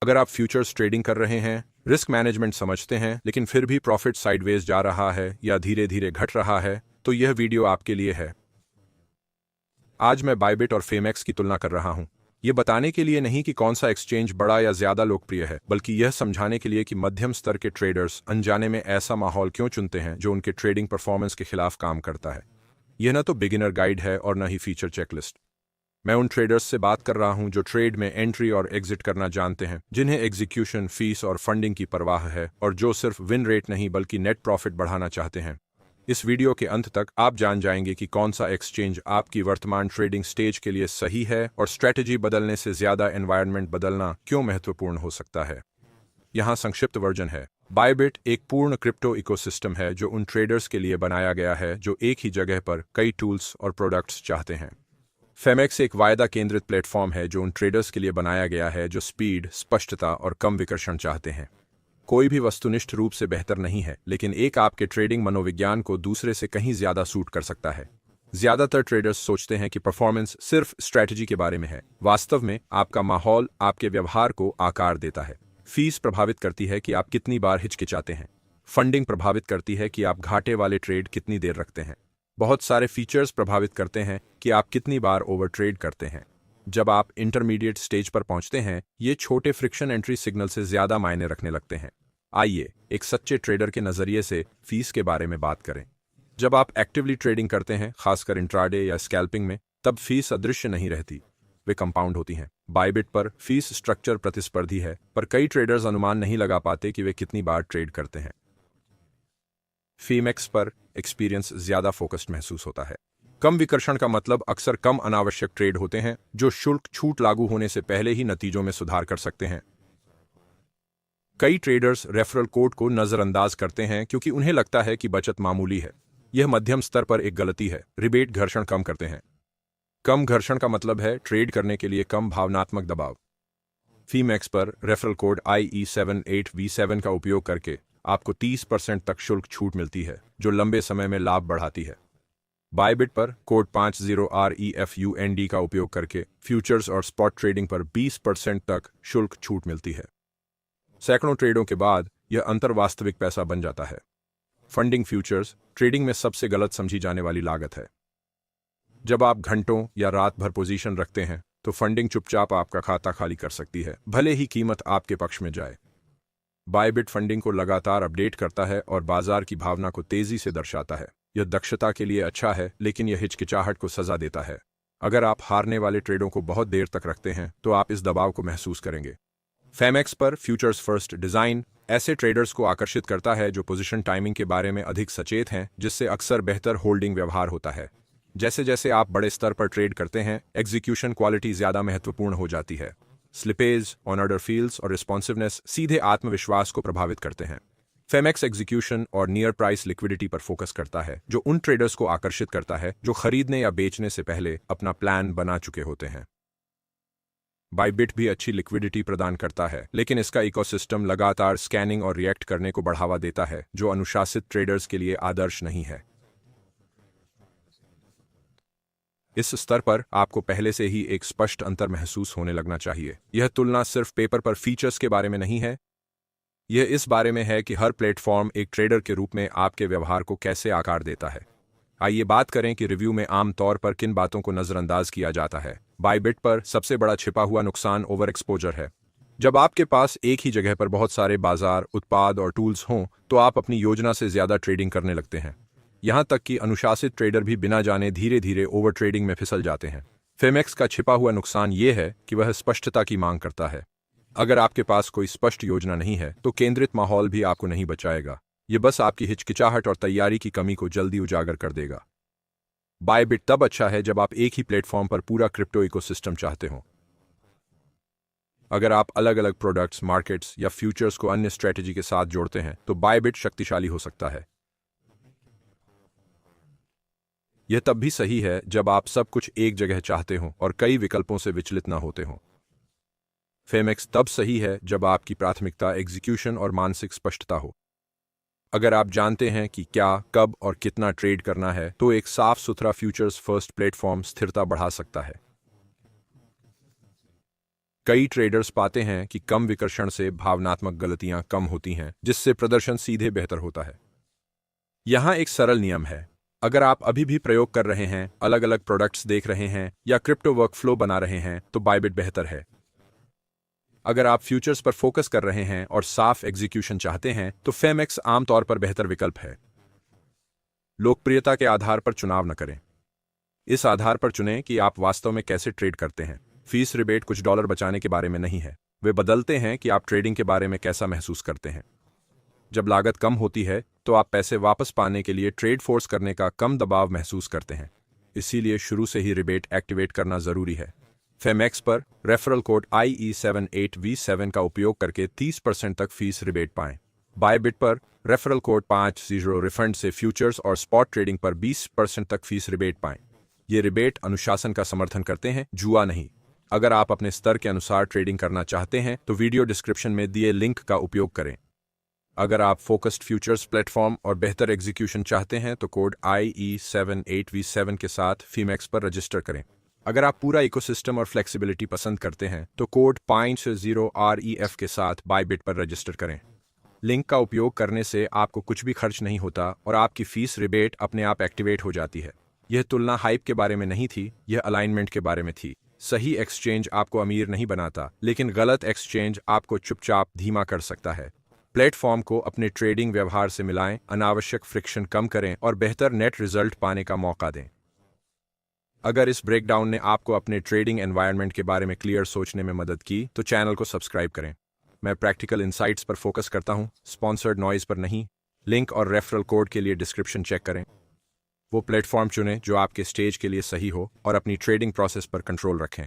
अगर आप futures trading कर रहे हैं, रिस्क मैनेजमेंट समझते हैं, लेकिन फिर भी प्रॉफिट साइडवेज जा रहा है या धीरे धीरे घट रहा है, तो यह वीडियो आपके लिए है। आज मैं बायबिट और फेमेक्स की तुलना कर रहा हूं। यह बताने के लिए नहीं कि कौन सा एक्सचेंज बड़ा या ज्यादा लोकप्रिय है, बल्कि यह समझाने के लिए कि मध्यम स्तर के ट्रेडर्स अनजाने में ऐसा माहौल क्यों चुनते हैं जो उनके ट्रेडिंग परफॉर्मेंस के खिलाफ काम करता है। यह न तो बिगिनर गाइड है और न ही फीचर चेकलिस्ट। मैं उन ट्रेडर्स से बात कर रहा हूं जो ट्रेड में एंट्री और एग्जिट करना जानते हैं, जिन्हें एग्जीक्यूशन, फीस और फंडिंग की परवाह है, और जो सिर्फ विन रेट नहीं बल्कि नेट प्रॉफिट बढ़ाना चाहते हैं। इस वीडियो के अंत तक आप जान जाएंगे कि कौन सा एक्सचेंज आपकी वर्तमान ट्रेडिंग स्टेज के लिए सही है और स्ट्रेटजी बदलने से ज्यादा एनवायरनमेंट बदलना क्यों महत्वपूर्ण हो सकता है। यहाँ संक्षिप्त वर्जन है। बायबिट एक पूर्ण क्रिप्टो इकोसिस्टम है जो उन ट्रेडर्स के लिए बनाया गया है जो एक ही जगह पर कई टूल्स और प्रोडक्ट्स चाहते हैं। फेमेक्स एक वायदा केंद्रित प्लेटफॉर्म है जो उन ट्रेडर्स के लिए बनाया गया है जो स्पीड, स्पष्टता और कम विकर्षण चाहते हैं। कोई भी वस्तुनिष्ठ रूप से बेहतर नहीं है, लेकिन एक आपके ट्रेडिंग मनोविज्ञान को दूसरे से कहीं ज्यादा सूट कर सकता है। ज्यादातर ट्रेडर्स सोचते हैं कि परफॉर्मेंस सिर्फ स्ट्रैटेजी के बारे में है। वास्तव में आपका माहौल आपके व्यवहार को आकार देता है। फीस प्रभावित करती है कि आप कितनी बार हिचकिचाते हैं। फंडिंग प्रभावित करती है कि आप घाटे वाले ट्रेड कितनी देर रखते हैं। बहुत सारे फीचर्स प्रभावित करते हैं कि आप कितनी बार ओवर ट्रेड करते हैं। जब आप इंटरमीडिएट स्टेज पर पहुंचते हैं, ये छोटे फ्रिक्शन एंट्री सिग्नल से ज्यादा मायने रखने लगते हैं। आइए एक सच्चे ट्रेडर के नजरिए से फीस के बारे में बात करें। जब आप एक्टिवली ट्रेडिंग करते हैं, खासकर इंट्राडे या स्कैल्पिंग में, तब फीस अदृश्य नहीं रहती, वे कंपाउंड होती हैं। बायबिट पर फीस स्ट्रक्चर प्रतिस्पर्धी है, पर कई ट्रेडर्स अनुमान नहीं लगा पाते कि वे कितनी बार ट्रेड करते हैं। फेमेक्स पर एक्सपीरियंस ज्यादा फोकस्ड महसूस होता है। कम विकर्षण का मतलब अक्सर कम अनावश्यक ट्रेड होते हैं जो शुल्क छूट लागू होने से पहले ही नतीजों में सुधार कर सकते हैं। कई ट्रेडर्स रेफरल कोड को नजरअंदाज करते हैं क्योंकि उन्हें लगता है कि बचत मामूली है। यह मध्यम स्तर पर एक गलती है। रिबेट घर्षण कम करते हैं। कम घर्षण का मतलब है ट्रेड करने के लिए कम भावनात्मक दबाव। फेमेक्स पर रेफरल कोड IE78V7 का उपयोग करके आपको 30% तक शुल्क छूट मिलती है, जो लंबे समय में लाभ बढ़ाती है। बायबिट पर कोड 50REFUND का उपयोग करके फ्यूचर्स और स्पॉट ट्रेडिंग पर 20% तक शुल्क छूट मिलती है। सैकड़ों ट्रेडों के बाद यह अंतर वास्तविक पैसा बन जाता है। फंडिंग फ्यूचर्स ट्रेडिंग में सबसे गलत समझी जाने वाली लागत है। जब आप घंटों या रात भर पोजीशन रखते हैं, तो फंडिंग चुपचाप आपका खाता खाली कर सकती है, भले ही कीमत आपके पक्ष में जाए। बायबिट फंडिंग को लगातार अपडेट करता है और बाजार की भावना को तेजी से दर्शाता है। यह दक्षता के लिए अच्छा है, लेकिन यह हिचकिचाहट को सजा देता है। अगर आप हारने वाले ट्रेडों को बहुत देर तक रखते हैं, तो आप इस दबाव को महसूस करेंगे। फेमेक्स पर फ्यूचर्स फर्स्ट डिजाइन ऐसे ट्रेडर्स को आकर्षित करता है जो पोजीशन टाइमिंग के बारे में अधिक सचेत हैं, जिससे अक्सर बेहतर होल्डिंग व्यवहार होता है। जैसे जैसे आप बड़े स्तर पर ट्रेड करते हैं, एग्जीक्यूशन क्वालिटी ज्यादा महत्वपूर्ण हो जाती है। स्लिपेज, ऑन ऑर्डर फील्ड्स और रिस्पॉन्सिवनेस सीधे आत्मविश्वास को प्रभावित करते हैं। फेमेक्स एग्जीक्यूशन और नियर प्राइस लिक्विडिटी पर फोकस करता है, जो उन ट्रेडर्स को आकर्षित करता है जो खरीदने या बेचने से पहले अपना प्लान बना चुके होते हैं। बायबिट भी अच्छी लिक्विडिटी प्रदान करता है, लेकिन इसका इकोसिस्टम लगातार स्कैनिंग और रिएक्ट करने को बढ़ावा देता है, जो अनुशासित ट्रेडर्स के लिए आदर्श नहीं है। इस स्तर पर आपको पहले से ही एक स्पष्ट अंतर महसूस होने लगना चाहिए। यह तुलना सिर्फ पेपर पर फीचर्स के बारे में नहीं है, यह इस बारे में है कि हर प्लेटफॉर्म एक ट्रेडर के रूप में आपके व्यवहार को कैसे आकार देता है। आइए बात करें कि रिव्यू में आम तौर पर किन बातों को नजरअंदाज किया जाता है। बायबिट पर सबसे बड़ा छिपा हुआ नुकसान ओवर एक्सपोजर है। जब आपके पास एक ही जगह पर बहुत सारे बाजार, उत्पाद और टूल्स हों, तो आप अपनी योजना से ज्यादा ट्रेडिंग करने लगते हैं। यहां तक कि अनुशासित ट्रेडर भी बिना जाने धीरे धीरे ओवर ट्रेडिंग में फिसल जाते हैं। फेमेक्स का छिपा हुआ नुकसान ये है कि वह स्पष्टता की मांग करता है। अगर आपके पास कोई स्पष्ट योजना नहीं है, तो केंद्रित माहौल भी आपको नहीं बचाएगा। ये बस आपकी हिचकिचाहट और तैयारी की कमी को जल्दी उजागर कर देगा। बायबिट तब अच्छा है जब आप एक ही प्लेटफॉर्म पर पूरा क्रिप्टो इकोसिस्टम चाहते हो। अगर आप अलग अलग प्रोडक्ट्स, मार्केट्स या फ्यूचर्स को अन्य स्ट्रेटेजी के साथ जोड़ते हैं, तो बायबिट शक्तिशाली हो सकता है। यह तब भी सही है जब आप सब कुछ एक जगह चाहते हो और कई विकल्पों से विचलित न होते हो। फेमेक्स तब सही है जब आपकी प्राथमिकता एग्जीक्यूशन और मानसिक स्पष्टता हो। अगर आप जानते हैं कि क्या, कब और कितना ट्रेड करना है, तो एक साफ सुथरा फ्यूचर्स फर्स्ट प्लेटफॉर्म स्थिरता बढ़ा सकता है। कई ट्रेडर्स पाते हैं कि कम विकर्षण से भावनात्मक गलतियां कम होती हैं, जिससे प्रदर्शन सीधे बेहतर होता है। यहाँ एक सरल नियम है। अगर आप अभी भी प्रयोग कर रहे हैं, अलग अलग प्रोडक्ट्स देख रहे हैं या क्रिप्टो वर्कफ्लो बना रहे हैं, तो बायबिट बेहतर है। अगर आप फ्यूचर्स पर फोकस कर रहे हैं और साफ एग्जीक्यूशन चाहते हैं, तो फेमेक्स आमतौर पर बेहतर विकल्प है। लोकप्रियता के आधार पर चुनाव न करें। इस आधार पर चुनें कि आप वास्तव में कैसे ट्रेड करते हैं। फीस रिबेट कुछ डॉलर बचाने के बारे में नहीं है, वे बदलते हैं कि आप ट्रेडिंग के बारे में कैसा महसूस करते हैं। जब लागत कम होती है तो आप पैसे वापस पाने के लिए ट्रेड फोर्स करने का कम दबाव महसूस करते हैं, इसीलिए शुरू से ही रिबेट एक्टिवेट करना जरूरी है। फेमेक्स पर रेफरल कोड IE78V7 का उपयोग करके 30% तक फीस रिबेट पाएं। बायबिट पर रेफरल कोड 50 रिफंड से फ्यूचर्स और स्पॉट ट्रेडिंग पर 20% तक फीस रिबेट पाएं। ये रिबेट अनुशासन का समर्थन करते हैं, जुआ नहीं। अगर आप अपने स्तर के अनुसार ट्रेडिंग करना चाहते हैं तो वीडियो डिस्क्रिप्शन में दिए लिंक का उपयोग करें। अगर आप फोकस्ड फ्यूचर्स प्लेटफॉर्म और बेहतर एग्जीक्यूशन चाहते हैं तो कोड IE78V7 के साथ फीमेक्स पर रजिस्टर करें। अगर आप पूरा इकोसिस्टम और फ्लेक्सिबिलिटी पसंद करते हैं तो कोड 50REF के साथ बायबिट पर रजिस्टर करें। लिंक का उपयोग करने से आपको कुछ भी खर्च नहीं होता और आपकी फीस रिबेट अपने आप एक्टिवेट हो जाती है। यह तुलना हाइप के बारे में नहीं थी, यह अलाइनमेंट के बारे में थी। सही एक्सचेंज आपको अमीर नहीं बनाता, लेकिन गलत एक्सचेंज आपको चुपचाप धीमा कर सकता है। प्लेटफॉर्म को अपने ट्रेडिंग व्यवहार से मिलाएं, अनावश्यक फ्रिक्शन कम करें और बेहतर नेट रिजल्ट पाने का मौका दें। अगर इस ब्रेकडाउन ने आपको अपने ट्रेडिंग एनवायरनमेंट के बारे में क्लियर सोचने में मदद की तो चैनल को सब्सक्राइब करें। मैं प्रैक्टिकल इंसाइट्स पर फोकस करता हूं, स्पॉन्सर्ड नॉइज पर नहीं। लिंक और रेफरल कोड के लिए डिस्क्रिप्शन चेक करें। वो प्लेटफॉर्म चुनें जो आपके स्टेज के लिए सही हो और अपनी ट्रेडिंग प्रोसेस पर कंट्रोल रखें।